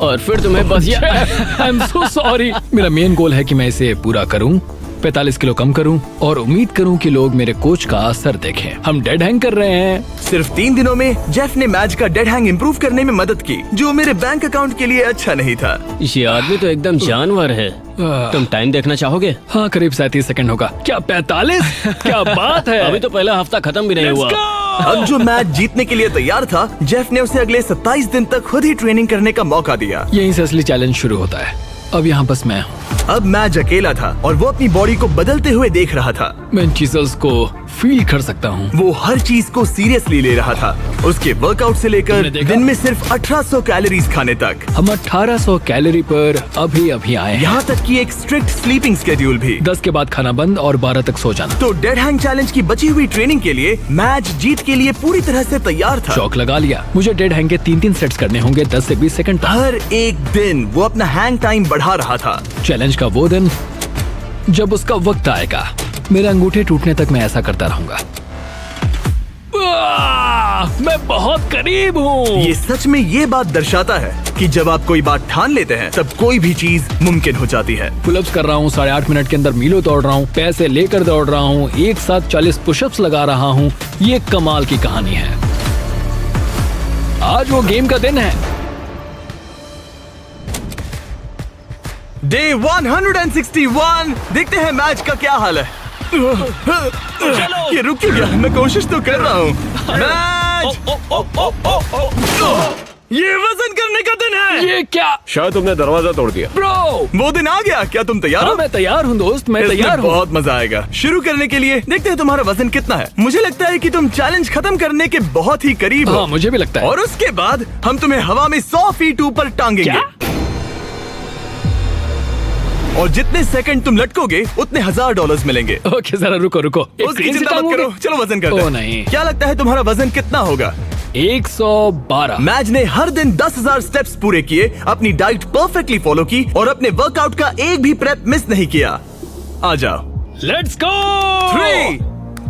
और फिर तुम्हें बस आई एम सो सॉरी। मेरा मेन गोल है कि मैं इसे पूरा करूं, 45 किलो कम करूं और उम्मीद करूं कि लोग मेरे कोच का असर देखें। हम डेड हैंग कर रहे हैं। सिर्फ 3 दिनों में जेफ ने मैच का डेड हैंग इंप्रूव करने में मदद की, जो मेरे बैंक अकाउंट के लिए अच्छा नहीं था। ये आदमी तो एकदम जानवर है। तुम टाइम देखना चाहोगे? हाँ, करीब 37 सेकंड होगा। क्या 45? क्या बात है। अभी तो पहला हफ्ता खत्म भी नहीं हुआ। अब जो मैच जीतने के लिए तैयार था, जेफ ने उसे अगले 27 दिन तक खुद ही ट्रेनिंग करने का मौका दिया। यहीं से असली चैलेंज शुरू होता है। अब यहाँ बस मैं हूँ। अब मैच अकेला था और वो अपनी बॉडी को बदलते हुए देख रहा था। मैं इन चीजों को फील कर सकता हूँ। वो हर चीज को सीरियसली ले रहा था, उसके वर्कआउट से लेकर तुमने देखा? दिन में सिर्फ 1800 कैलोरीज खाने तक। हम 1800 कैलोरी पर अभी आए हैं। यहाँ तक कि एक स्ट्रिक्ट स्लीपिंग स्केड्यूल भी। 10 के बाद खाना बंद और 12 तक सो जाना। तो डेड हैंग चैलेंज की बची हुई ट्रेनिंग के लिए मैच जीत के लिए पूरी तरह से तैयार था। चौक लगा लिया। मुझे डेड हैंग के 3-3 सेट्स करने होंगे 10 से 20 सेकंड तक। हर एक दिन वो अपना हैंग टाइम बढ़ा रहा था। चैलेंज का वो दिन जब उसका वक्त आएगा, मेरे अंगूठे टूटने तक मैं ऐसा करता रहूंगा। मैं बहुत करीब हूँ। ये सच में ये बात दर्शाता है कि जब आप कोई बात ठान लेते हैं तब कोई भी चीज मुमकिन हो जाती है। पुलअप्स कर रहा हूँ, 8.5 मिनट के अंदर मीलों दौड़ रहा हूँ, पैसे लेकर दौड़ रहा हूँ, एक साथ 40 पुशअप्स लगा रहा हूँ। ये कमाल की कहानी है। आज वो गेम का दिन है। डे 161। देखते हैं मैच का क्या हाल है। ये रुक क्यों गया? मैं कोशिश तो कर रहा हूँ। मैच! ये वजन करने का दिन है। ये क्या? शायद तुमने दरवाजा तोड़ दिया। ब्रो, वो दिन आ गया। क्या तुम तैयार हाँ, हो? मैं तैयार हूँ दोस्त, मैं इसमें तैयार हूँ। बहुत मजा आएगा। शुरू करने के लिए देखते हैं तुम्हारा वजन कितना है। मुझे लगता है कि तुम चैलेंज खत्म करने के बहुत ही करीब हो। हाँ, मुझे भी लगता है। और उसके बाद हम तुम्हें हवा में 100 फीट ऊपर टांगेंगे। क्या? और जितने सेकंड तुम लटकोगे उतने $1000 मिलेंगे। ओके, जरा रुको। एक उसकी क्रेन से चिंता मत टांगोगे? करो, चलो वजन करते ओ हैं। नहीं। क्या लगता है तुम्हारा वजन कितना होगा? 112। मैच ने हर दिन 10,000 स्टेप्स पूरे किए, अपनी डाइट परफेक्टली फॉलो की और अपने वर्कआउट का एक भी प्रेप मिस नहीं किया। आ जाओ। Let's go. 3,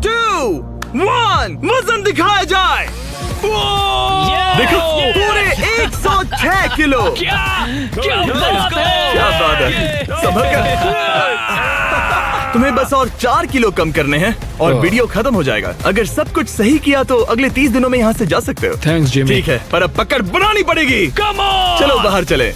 2, 1 वजन दिखाया जाए। देखो, पूरे 106 किलो। क्या बात है? क्या बात है? संभल कर। तुम्हें बस और 4 किलो कम करने हैं और वीडियो खत्म हो जाएगा। अगर सब कुछ सही किया तो अगले 30 दिनों में यहाँ से जा सकते हो। Thanks Jimmy. ठीक है, पर अब पकड़ बनानी पड़ेगी। Come on. चलो बाहर चले।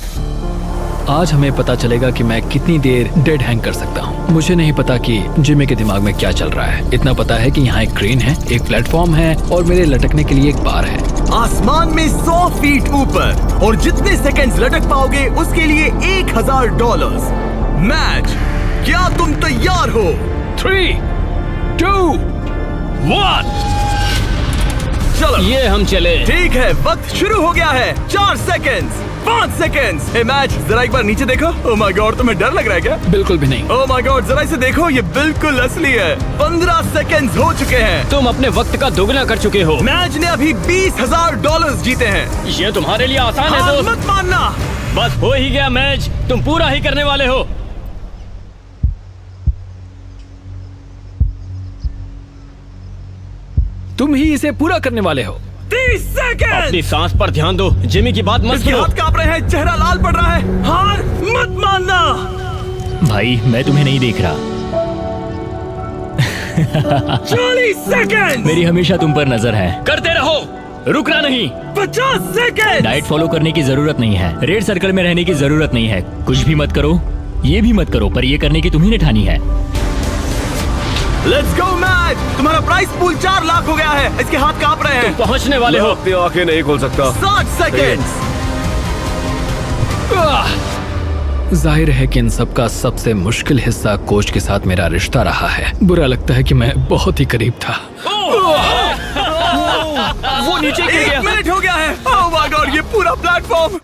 आज हमें पता चलेगा कि मैं कितनी देर डेड हैंग कर सकता हूँ। मुझे नहीं पता कि जिमी के दिमाग में क्या चल रहा है। इतना पता है कि यहाँ एक क्रेन है, एक प्लेटफॉर्म है और मेरे लटकने के लिए एक बार है। आसमान में 100 फीट ऊपर और जितने सेकंड्स लटक पाओगे उसके लिए $1000। मैच, क्या तुम तैयार हो? 3, 2, 1। चलो ये हम चले। ठीक है, वक्त शुरू हो गया है। 4 सेकंड्स, 5 सेकंड्स। हे मैच, जरा एक बार नीचे देखो। ओह माय गॉड, तुम्हें डर लग रहा है क्या? बिल्कुल भी नहीं। ओह माय गॉड, जरा इसे देखो, ये बिल्कुल असली है। 15 सेकंड्स हो चुके हैं। तुम अपने वक्त का दोगुना कर चुके हो। मैच ने अभी $20,000 जीते हैं। ये तुम्हारे लिए आसान है हार दोस्त। मत मानना। बस हो ही गया मैच, तुम पूरा ही करने वाले हो। तुम ही इसे पूरा करने वाले हो। 30 सेकंड। अपनी सांस पर ध्यान दो, जिमी की बात मत इसके सुनो। हाथ कांप रहे हैं, चेहरा लाल पड़ रहा है। हार मत मानना। भाई मैं तुम्हें नहीं देख रहा। 40 सेकंड। मेरी हमेशा तुम पर नजर है। करते रहो, रुकना नहीं। 50 सेकंड। डाइट फॉलो करने की जरूरत नहीं है, रेड सर्कल में रहने की जरूरत नहीं है, कुछ भी मत करो, ये भी मत करो, पर ये करने की तुम्ही ने ठानी है। Let's go match. तुम्हारा प्राइस पूल 4 लाख हो गया है। इसके हाथ कांप रहे हैं। पहुंचने वाले हो। अपनी आंखें नहीं खोल सकता। 60 सेकंड। जाहिर है कि इन सब का सबसे मुश्किल हिस्सा कोच के साथ मेरा रिश्ता रहा है। बुरा लगता है कि मैं बहुत ही करीब था। वो नीचे गिर 1 गया। मिनट हो गया है। ओह माय गॉड, ये पूरा प्लेटफॉर्म।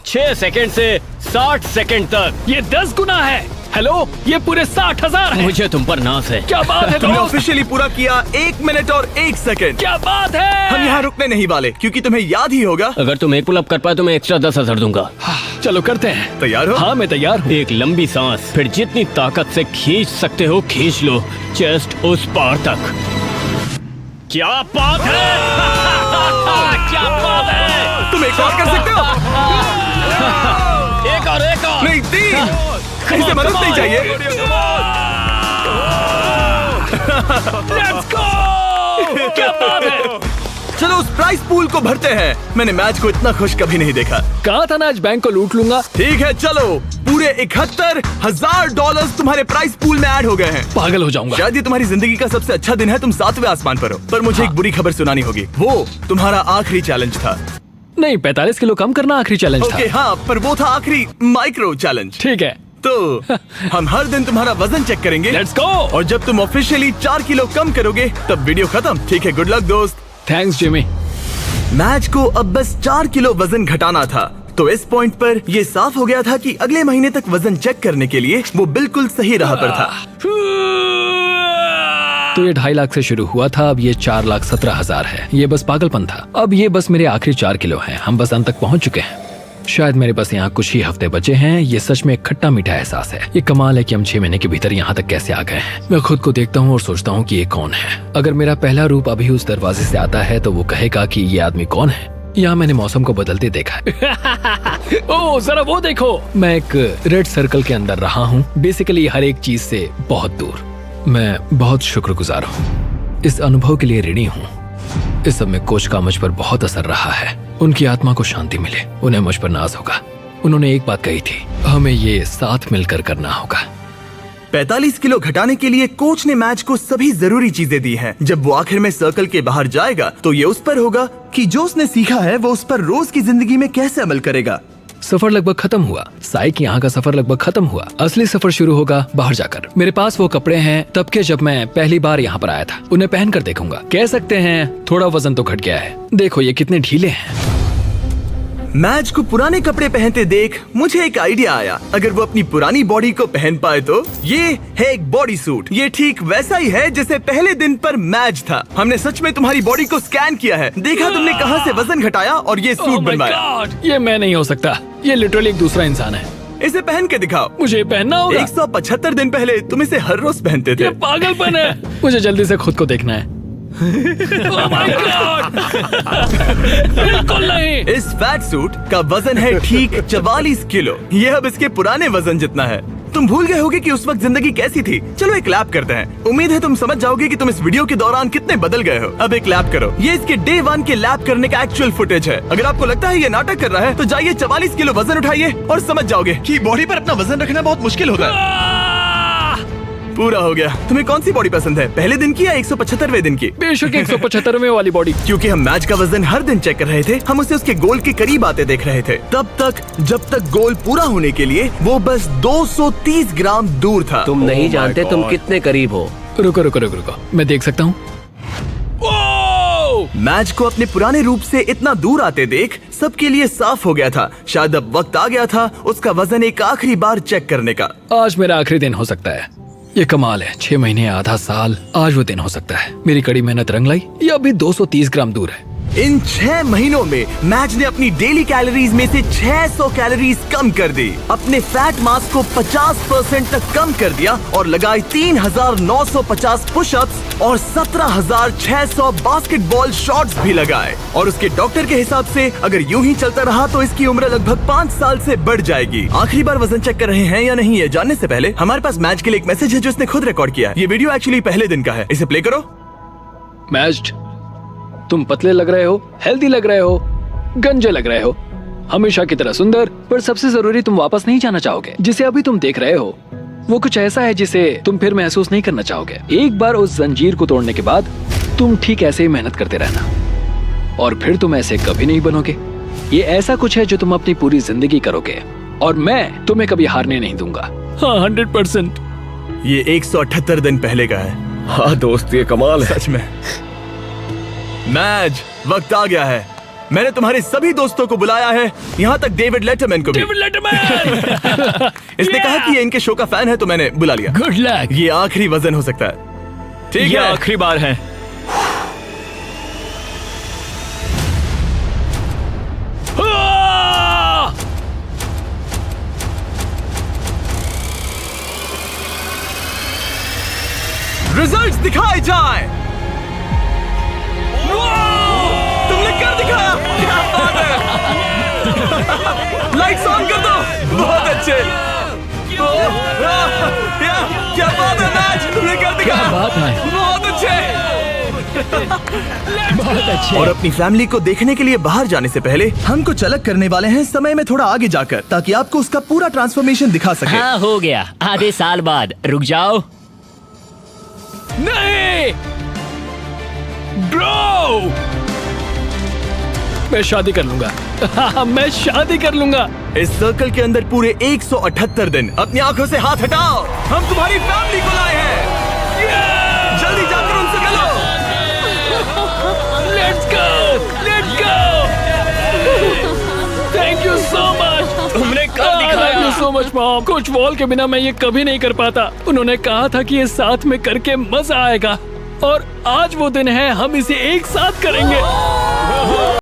6 सेकंड से 60 सेकंड तक। ये 10 गुना है। हेलो, ये पूरे 60,000 है। मुझे तुम पर नाज है। क्या बात है तुमने दोस्त? ऑफिशियली पूरा किया 1 मिनट और 1 सेकंड। क्या बात है? हम यहाँ रुकने नहीं वाले, क्योंकि तुम्हें याद ही होगा। अगर तुम एक पुलअप कर पाए तो मैं एक्स्ट्रा 10,000 दूंगा। चलो करते हैं। तैयार हो? हाँ मैं तैयार हूँ। एक लंबी सांस, फिर जितनी ताकत से खींच सकते हो खींच लो, चेस्ट उस पार तक। क्या बात है। क्या बात है। तुम एक और कर सकते हो। एक और नहीं, 3। इसे मदद नहीं चाहिए। Let's go! क्या बात है? चलो उस प्राइस पूल को भरते हैं। मैंने मैच को इतना खुश कभी नहीं देखा। कहा था ना आज बैंक को लूट लूंगा। ठीक है, चलो पूरे $71,000 तुम्हारे प्राइस पूल में ऐड हो गए हैं। पागल हो जाऊंगा। शायद ये तुम्हारी जिंदगी का सबसे अच्छा दिन है। तुम 7वें आसमान पर हो। पर मुझे एक बुरी खबर सुनानी होगी। वो तुम्हारा आखिरी चैलेंज था। नहीं, 45 किलो कम करना आखिरी चैलेंज था। ओके हाँ, पर वो था आखिरी माइक्रो चैलेंज। ठीक है, तो हम हर दिन तुम्हारा वजन चेक करेंगे। Let's go. और जब तुम ऑफिशियली 4 किलो कम करोगे तब वीडियो खत्म। ठीक है, गुड लक दोस्त। Thanks Jimmy. मैच को अब बस 4 किलो वजन घटाना था। तो इस पॉइंट पर यह साफ हो गया था कि अगले महीने तक वजन चेक करने के लिए वो बिल्कुल सही राह पर था। तो ये 2.5 लाख से शुरू हुआ था, अब ये 4,17,000 है। ये बस पागलपन था। अब ये बस मेरे आखिरी 4 किलो हैं। हम बस अंत तक पहुंच चुके हैं। शायद मेरे पास यहाँ कुछ ही हफ्ते बचे हैं। ये सच में एक खट्टा मीठा एहसास है। ये कमाल है कि हम 6 महीने के भीतर यहाँ तक कैसे आ गए हैं। मैं खुद को देखता हूँ और सोचता हूँ कि ये कौन है। अगर मेरा पहला रूप अभी उस दरवाजे से आता है तो वो कहेगा कि ये आदमी कौन है। यहाँ मैंने मौसम को बदलते देखा है। ओह जरा वो देखो, मैं एक रेड सर्कल के अंदर रहा हूँ, बेसिकली हर एक चीज से बहुत दूर। मैं बहुत शुक्रगुजार हूँ, इस अनुभव के लिए ऋणी हूँ। इस सब में कोच का मुझ पर बहुत असर रहा है। उनकी आत्मा को शांति मिले, उन्हें मुझ पर नाज होगा। उन्होंने एक बात कही थी, हमें ये साथ मिलकर करना होगा। 45 किलो घटाने के लिए कोच ने मैच को सभी जरूरी चीजें दी हैं। जब वो आखिर में सर्कल के बाहर जाएगा तो ये उस पर होगा कि जो उसने सीखा है वो उस पर रोज की जिंदगी में कैसे अमल करेगा। सफर लगभग खत्म हुआ। साइक यहाँ का सफर लगभग खत्म हुआ। असली सफर शुरू होगा बाहर जाकर। मेरे पास वो कपड़े हैं तब के जब मैं पहली बार यहाँ पर आया था। उन्हें पहन कर देखूंगा। कह सकते हैं थोड़ा वजन तो घट गया है। देखो ये कितने ढीले हैं। मैच को पुराने कपड़े पहनते देख मुझे एक आइडिया आया। अगर वो अपनी पुरानी बॉडी को पहन पाए तो। ये है एक बॉडी सूट। ये ठीक वैसा ही है जैसे पहले दिन पर मैच था। हमने सच में तुम्हारी बॉडी को स्कैन किया है, देखा तुमने कहां से वजन घटाया और ये सूट Oh my बनवाया। God! ये मैं नहीं हो सकता। ये लिटरली एक दूसरा इंसान है। इसे पहन के दिखाओ। मुझे ये पहनना होगा। 175 दिन पहले तुम इसे हर रोज पहनते थे। ये पागलपन है। मुझे जल्दी से खुद को देखना है। Oh my God! बिल्कुल नहीं। इस फैट सूट का वजन है ठीक 44 किलो। ये अब इसके पुराने वजन जितना है। तुम भूल गए होगे कि उस वक्त जिंदगी कैसी थी। चलो एक लैप करते हैं। उम्मीद है तुम समझ जाओगे कि तुम इस वीडियो के दौरान कितने बदल गए हो। अब एक लैप करो। ये इसके डे 1 के लैप करने का एक्चुअल फुटेज है। अगर आपको लगता है ये नाटक कर रहा है तो जाइए 44 किलो वजन उठाइए और समझ जाओगे कि बॉडी पर अपना वजन रखना बहुत मुश्किल होता है। पूरा हो गया। तुम्हें कौन सी बॉडी पसंद है, पहले दिन की या 175वें दिन की? बेशक 175वें वाली बॉडी। क्योंकि हम मैच का वजन हर दिन चेक कर रहे थे, हम उसे उसके गोल के करीब आते देख रहे थे। तब तक जब तक गोल पूरा होने के लिए वो बस 230 ग्राम दूर था। तुम नहीं जानते तुम कितने करीब हो। रुको रुको रुको रुको, मैं देख सकता हूँ। मैच को अपने पुराने रूप से इतना दूर आते देख सबके लिए साफ हो गया था। शायद अब वक्त आ गया था उसका वजन एक आखिरी बार चेक करने का। आज मेरा आखिरी दिन हो सकता है। ये कमाल है, 6 महीने आधा साल, आज वो दिन हो सकता है। मेरी कड़ी मेहनत रंग लाई। ये अभी 230 ग्राम दूर है। इन 6 महीनों में मैच ने अपनी डेली कैलोरीज में से 600 कैलोरीज कम कर दी, अपने फैट मास को 50% तक कम कर दिया और लगाए 3,950 पुशअप्स और 17,600 बास्केटबॉल शॉट्स भी लगाए। और उसके डॉक्टर के हिसाब से अगर यूं ही चलता रहा तो इसकी उम्र लगभग 5 साल से बढ़ जाएगी। आखिरी बार वजन चेक कर रहे हैं या नहीं ये जानने से पहले हमारे पास मैच के लिए एक मैसेज है जो इसने खुद रिकॉर्ड किया है। ये वीडियो एक्चुअली पहले दिन का है, इसे प्ले करो। मैच्ड, तुम पतले लग रहे हो, हेल्दी लग रहे हो, गंजे लग रहे हो, हमेशा की तरह सुंदर, पर सबसे जरूरी तुम वापस नहीं जाना चाहोगे। जिसे अभी तुम देख रहे हो वो कुछ ऐसा है जिसे तुम फिर महसूस नहीं करना चाहोगे। एक बार उस जंजीर को तोड़ने के बाद तुम ठीक ऐसे ही मेहनत करते रहना और फिर तुम ऐसे कभी नहीं बनोगे। ये ऐसा कुछ है जो तुम अपनी पूरी जिंदगी करोगे और मैं तुम्हें कभी हारने नहीं दूंगा। हाँ, 100%। ये 178 दिन पहले का है। हाँ दोस्त, ये कमाल है। सच में। मैच, वक्त आ गया है। मैंने तुम्हारे सभी दोस्तों को बुलाया है, यहाँ तक डेविड लेटरमैन को भी। David Letterman! इसने कहा कि ये इनके शो का फैन है तो मैंने बुला लिया। Good luck. ये आखिरी वजन हो सकता है। ठीक ये है, आखिरी बार है। रिजल्ट्स दिखाए जाए। तुमने कर दिखाया, क्या बात है। लाइट्स ऑन कर दो। बहुत अच्छे। क्या बात है मैच, तुमने कर दिखाया। क्या बात है। बहुत अच्छे। बहुत अच्छे। और अपनी फैमिली को देखने के लिए बाहर जाने से पहले हम कुछ अलग करने वाले हैं, समय में थोड़ा आगे जाकर, ताकि आपको उसका पूरा ट्रांसफॉर्मेशन दिखा सके। हाँ, हो गया। आधे साल बाद। रुक जाओ। नहीं ब्रो, मैं शादी कर लूंगा। हाँ, मैं शादी कर लूंगा। इस सर्कल के अंदर पूरे 178 दिन। अपनी आंखों से हाथ हटाओ, हम तुम्हारी फैमिली को लाए हैं। जल्दी जाकर उनसे मिलो। Let's go, let's go. Thank you so much. तुमने कर दिखाया। Thank you so much mom. Coach wall के बिना मैं ये कभी नहीं कर पाता। उन्होंने कहा था कि ये साथ में करके मजा आएगा और आज वो दिन है, हम इसे एक साथ करेंगे।